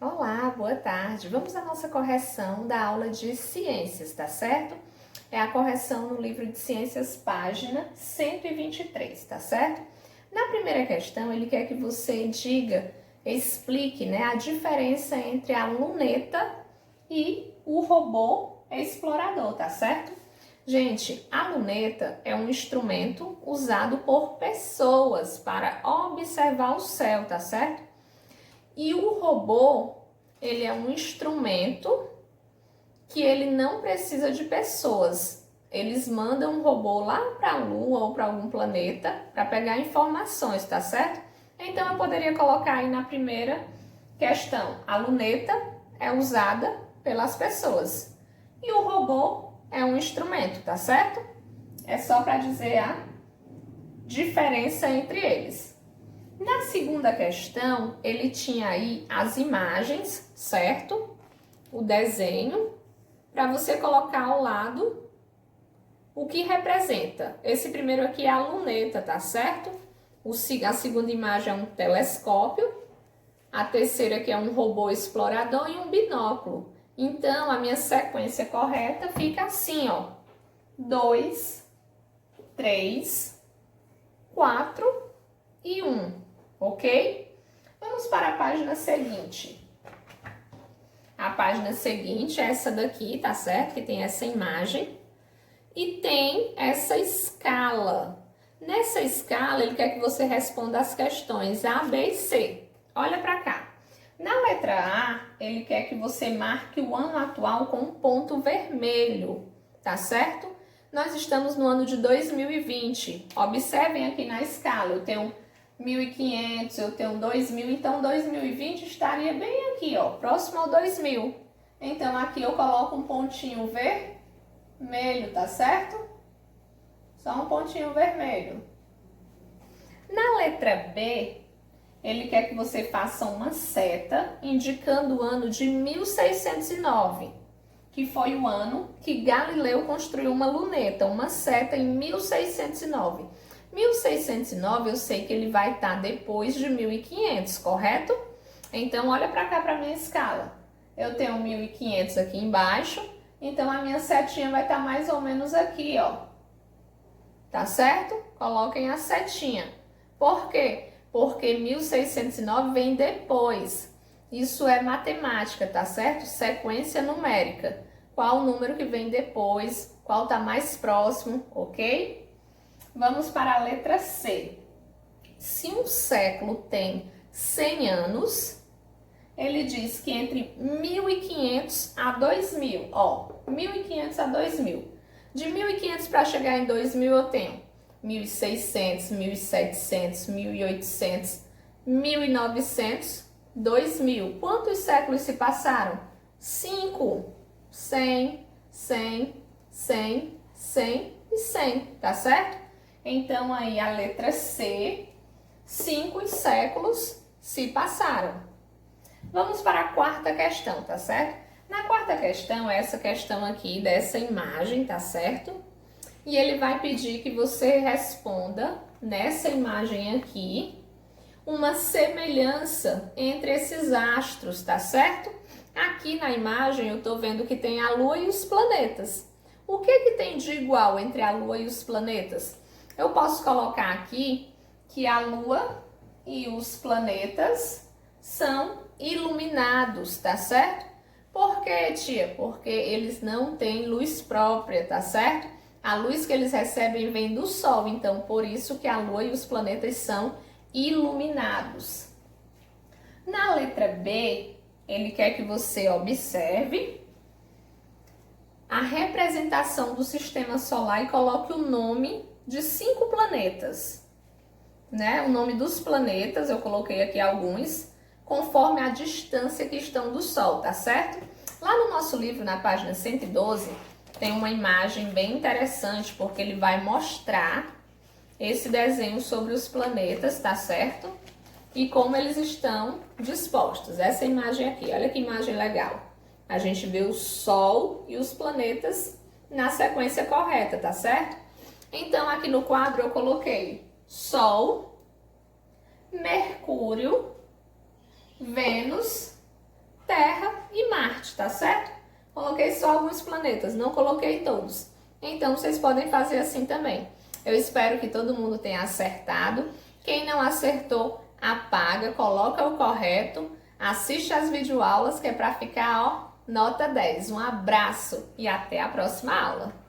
Olá, boa tarde. Vamos à nossa correção da aula de ciências, tá certo? É a correção no livro de ciências, página 123, tá certo? Na primeira questão, ele quer que você explique, né, a diferença entre a luneta e o robô explorador, tá certo? Gente, a luneta é um instrumento usado por pessoas para observar o céu, tá certo? E o robô, ele é um instrumento que ele não precisa de pessoas. Eles mandam um robô lá para a Lua ou para algum planeta para pegar informações, tá certo? Então eu poderia colocar aí na primeira questão: a luneta é usada pelas pessoas e o robô é um instrumento, tá certo? É só para dizer a diferença entre eles. Na segunda questão, ele tinha aí as imagens, certo? O desenho, para você colocar ao lado o que representa. Esse primeiro aqui é a luneta, tá certo? A segunda imagem é um telescópio. A terceira aqui é um robô explorador e um binóculo. Então, a minha sequência correta fica assim, ó. 2, 3, 4 e 1, ok? Vamos para a página seguinte. A página seguinte é essa daqui, tá certo? Que tem essa imagem e tem essa escala. Nessa escala, ele quer que você responda as questões A, B e C. Olha para cá. Na letra A, ele quer que você marque o ano atual com um ponto vermelho, tá certo? Nós estamos no ano de 2020. Observem aqui na escala, eu tenho 1.500, eu tenho 2.000, então 2020 estaria bem aqui, ó, próximo ao 2.000. Então aqui eu coloco um pontinho vermelho, tá certo? Só um pontinho vermelho. Na letra B, ele quer que você faça uma seta indicando o ano de 1609, que foi o ano que Galileu construiu uma luneta, uma seta em 1609. 1609 eu sei que ele vai estar depois de 1500, correto? Então olha para cá para minha escala. Eu tenho 1500 aqui embaixo, então a minha setinha vai estar mais ou menos aqui, ó. Tá certo? Coloquem a setinha. Por quê? Porque 1609 vem depois. Isso é matemática, tá certo? Sequência numérica. Qual o número que vem depois, qual está mais próximo, ok? Vamos para a letra C. Se um século tem 100 anos, ele diz que entre 1500 a 2000, ó, 1500 a 2000. De 1500 para chegar em 2000 eu tenho 1600, 1700, 1800, 1900, 2000. Quantos séculos se passaram? 5. 100, 100, 100, 100 e 100, tá certo? Então aí a letra C, 5 séculos se passaram. Vamos para a quarta questão, tá certo? Na quarta questão, essa questão aqui dessa imagem, tá certo? E ele vai pedir que você responda nessa imagem aqui uma semelhança entre esses astros, tá certo? Aqui na imagem eu tô vendo que tem a Lua e os planetas. O que tem de igual entre a Lua e os planetas? Eu posso colocar aqui que a Lua e os planetas são iluminados, tá certo? Por quê, tia? Porque eles não têm luz própria, tá certo? A luz que eles recebem vem do Sol, então por isso que a Lua e os planetas são iluminados. Na letra B, ele quer que você observe a representação do sistema solar e coloque o nome de 5 planetas, né? O nome dos planetas, eu coloquei aqui alguns, conforme a distância que estão do Sol, tá certo? Lá no nosso livro, na página 112, tem uma imagem bem interessante, porque ele vai mostrar esse desenho sobre os planetas, tá certo? E como eles estão dispostos. Essa imagem aqui, olha que imagem legal. A gente vê o Sol e os planetas na sequência correta, tá certo? Então, aqui no quadro eu coloquei Sol, Mercúrio, Vênus, Terra e Marte, tá certo? Coloquei só alguns planetas, não coloquei todos. Então, vocês podem fazer assim também. Eu espero que todo mundo tenha acertado. Quem não acertou, apaga, coloca o correto, assiste as videoaulas que é para ficar, ó, nota 10. Um abraço e até a próxima aula.